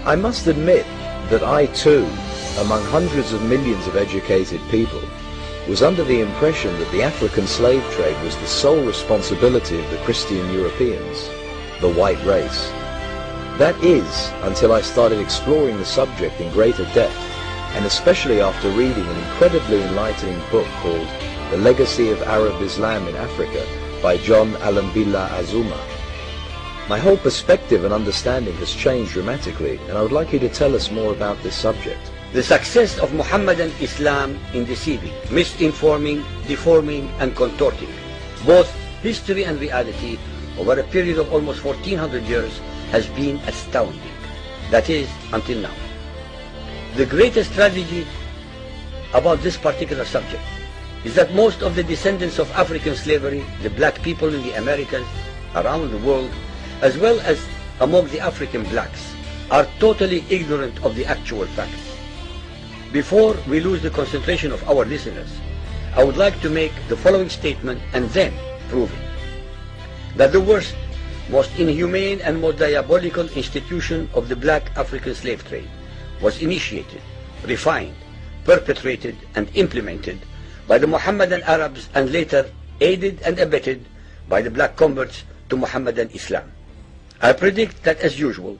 I must admit that I too, among hundreds of millions of educated people, was under the impression that the African slave trade was the sole responsibility of the Christian Europeans, the white race. That is, until I started exploring the subject in greater depth, and especially after reading an incredibly enlightening book called The Legacy of Arab Islam in Africa by John Alambila Azuma. My whole perspective and understanding has changed dramatically, and I would like you to tell us more about this subject. The success of Muhammadan Islam in deceiving, misinforming, deforming and contorting both history and reality over a period of almost 1400 years has been astounding. That is, until now. The greatest tragedy about this particular subject is that most of the descendants of African slavery, the black people in the Americas, around the world, as well as among the African blacks, are totally ignorant of the actual facts. Before we lose the concentration of our listeners, I would like to make the following statement and then prove it. That the worst, most inhumane and most diabolical institution of the black African slave trade was initiated, refined, perpetrated and implemented by the Mohammedan Arabs and later aided and abetted by the black converts to Mohammedan Islam. I predict that, as usual,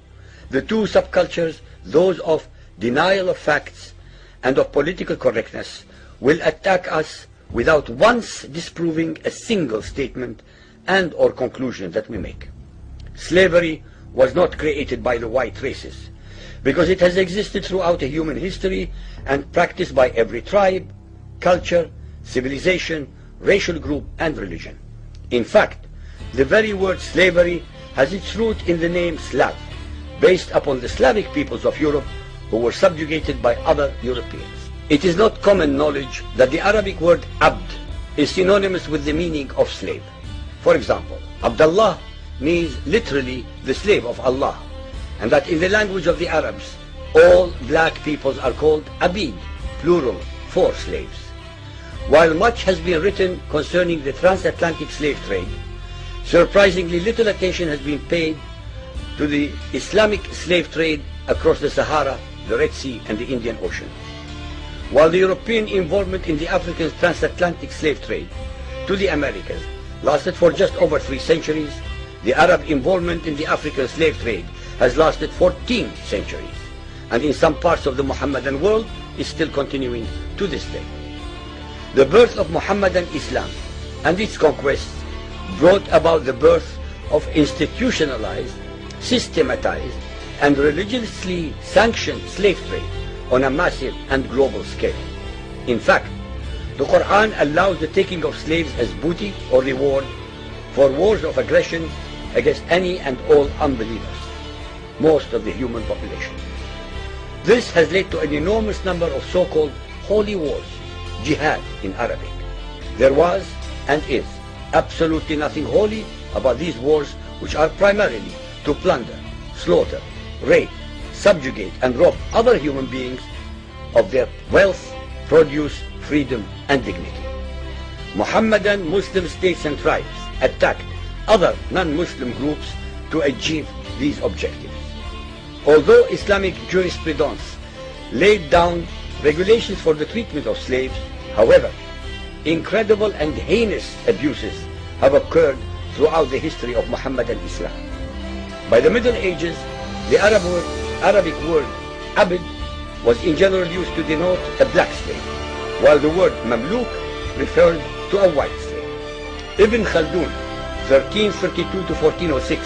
the two subcultures, those of denial of facts and of political correctness, will attack us without once disproving a single statement and or conclusion that we make. Slavery was not created by the white races, because it has existed throughout human history and practiced by every tribe, culture, civilization, racial group and religion. In fact, the very word slavery has its root in the name Slav, based upon the Slavic peoples of Europe who were subjugated by other Europeans. It is not common knowledge that the Arabic word abd is synonymous with the meaning of slave. For example, Abdullah means literally the slave of Allah, and that in the language of the Arabs, all black peoples are called abid, plural, for slaves. While much has been written concerning the transatlantic slave trade, surprisingly little attention has been paid to the Islamic slave trade across the Sahara, the Red Sea and the Indian Ocean. While the European involvement in the African transatlantic slave trade to the Americas lasted for just over 3 centuries, the Arab involvement in the African slave trade has lasted 14 centuries, and in some parts of the Mohammedan world is still continuing to this day. The birth of Mohammedan Islam and its conquests brought about the birth of institutionalized, systematized, and religiously sanctioned slave trade on a massive and global scale. In fact, the Quran allows the taking of slaves as booty or reward for wars of aggression against any and all unbelievers, most of the human population. This has led to an enormous number of so-called holy wars, jihad in Arabic. There was and is absolutely nothing holy about these wars, which are primarily to plunder, slaughter, rape, subjugate and rob other human beings of their wealth, produce, freedom and dignity. Mohammedan Muslim states and tribes attacked other non-Muslim groups to achieve these objectives. Although Islamic jurisprudence laid down regulations for the treatment of slaves, however, incredible and heinous abuses have occurred throughout the history of Mohammedan Islam. By the Middle Ages, the Arabic word abd was in general used to denote a black slave, while the word mamluk referred to a white slave. Ibn Khaldun, 1332 to 1406,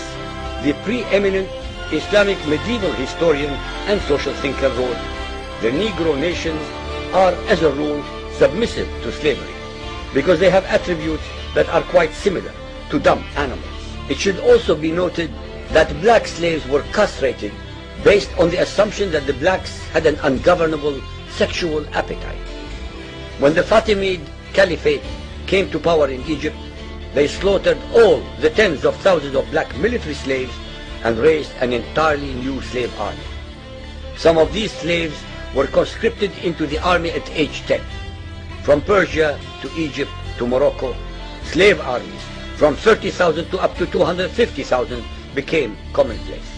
the preeminent Islamic medieval historian and social thinker, wrote, "The Negro nations are, as a rule, submissive to slavery, because they have attributes that are quite similar to dumb animals." It should also be noted that black slaves were castrated based on the assumption that the blacks had an ungovernable sexual appetite. When the Fatimid Caliphate came to power in Egypt, they slaughtered all the tens of thousands of black military slaves and raised an entirely new slave army. Some of these slaves were conscripted into the army at age 10. From Persia to Egypt to Morocco, slave armies from 30,000 to up to 250,000 became commonplace.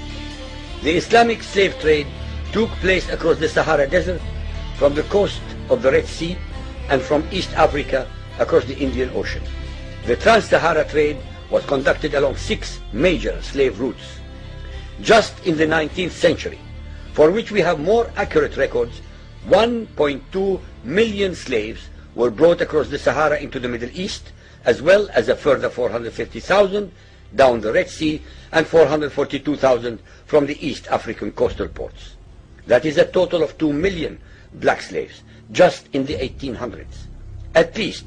The Islamic slave trade took place across the Sahara Desert, from the coast of the Red Sea, and from East Africa across the Indian Ocean. The Trans-Sahara trade was conducted along 6 major slave routes. Just in the 19th century, for which we have more accurate records, 1.2 million slaves were brought across the Sahara into the Middle East, as well as a further 450,000 down the Red Sea and 442,000 from the East African coastal ports. That is a total of 2 million black slaves just in the 1800s. At least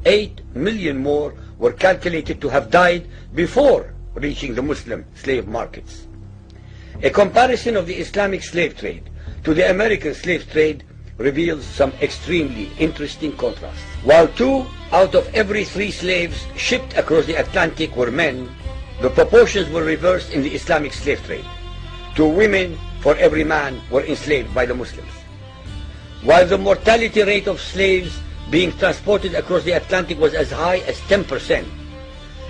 8 million more were calculated to have died before reaching the Muslim slave markets. A comparison of the Islamic slave trade to the American slave trade reveals some extremely interesting contrasts. While 2 out of every 3 slaves shipped across the Atlantic were men, the proportions were reversed in the Islamic slave trade. 2 women for every man were enslaved by the Muslims. While the mortality rate of slaves being transported across the Atlantic was as high as 10%,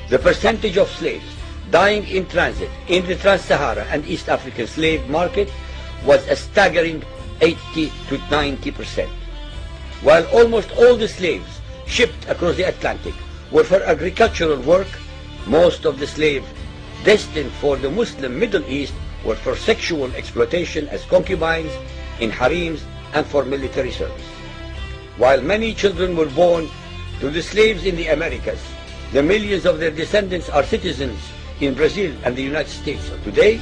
the percentage of slaves dying in transit in the Trans-Sahara and East African slave market was a staggering 80 to 90%. While almost all the slaves shipped across the Atlantic were for agricultural work, most of the slaves destined for the Muslim Middle East were for sexual exploitation as concubines, in harems, and for military service. While many children were born to the slaves in the Americas, the millions of their descendants are citizens in Brazil and the United States. Today,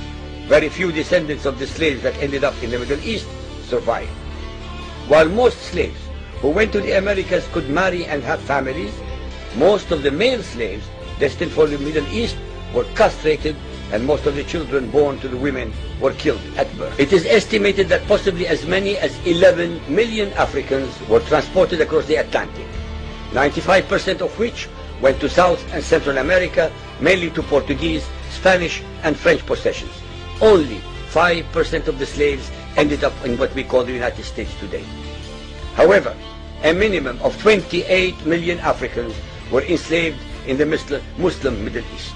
very few descendants of the slaves that ended up in the Middle East survive. While most slaves who went to the Americas could marry and have families, most of the male slaves destined for the Middle East were castrated, and most of the children born to the women were killed at birth. It is estimated that possibly as many as 11 million Africans were transported across the Atlantic, 95% of which went to South and Central America, mainly to Portuguese, Spanish, and French possessions. Only 5% of the slaves ended up in what we call the United States today. However, a minimum of 28 million Africans were enslaved in the Muslim Middle East.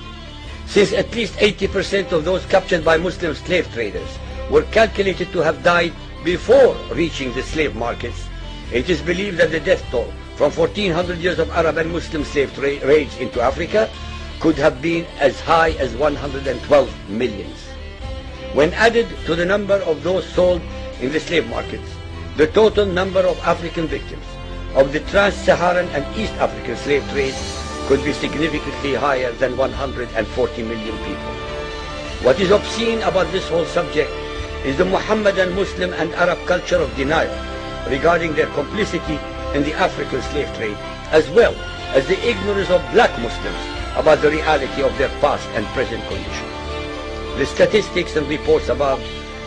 Since at least 80% of those captured by Muslim slave traders were calculated to have died before reaching the slave markets, it is believed that the death toll from 1400 years of Arab and Muslim slave raids into Africa could have been as high as 112 millions. When added to the number of those sold in the slave markets, the total number of African victims of the Trans-Saharan and East African slave trade could be significantly higher than 140 million people. What is obscene about this whole subject is the Muhammadan, Muslim, and Arab culture of denial regarding their complicity in the African slave trade, as well as the ignorance of black Muslims about the reality of their past and present condition. The statistics and reports above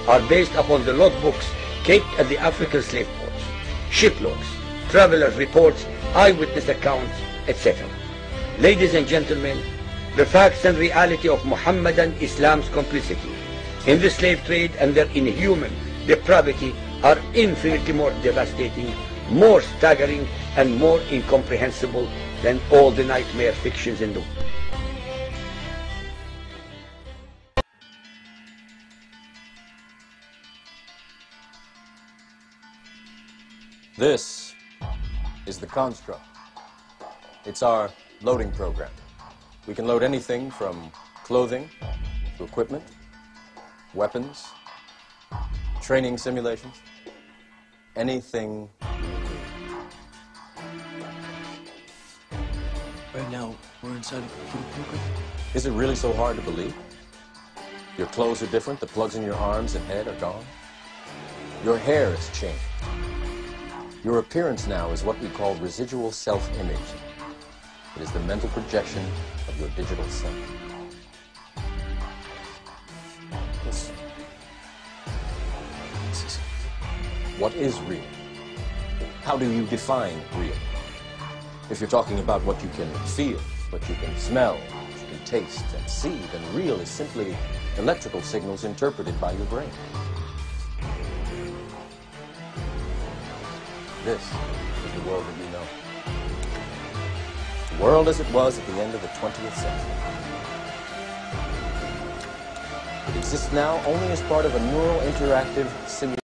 are based upon the logbooks kept at the African slave ports, shiploads, travelers' reports, eyewitness accounts, etc. Ladies and gentlemen, the facts and reality of Muhammadan Islam's complicity in the slave trade and their inhuman depravity are infinitely more devastating, more staggering, and more incomprehensible than all the nightmare fictions in the world. This is the construct. It's our loading program. We can load anything from clothing to equipment, weapons, training simulations, anything you need. Right now, we're inside a computer program. Is it really so hard to believe? Your clothes are different, the plugs in your arms and head are gone. Your hair has changed. Your appearance now is what we call residual self-image. It is the mental projection of your digital self. Listen. What is real? How do you define real? If you're talking about what you can feel, what you can smell, what you can taste and see, then real is simply electrical signals interpreted by your brain. This is the world that we know. The world as it was at the end of the 20th century. exists now only as part of a neural interactive simulation.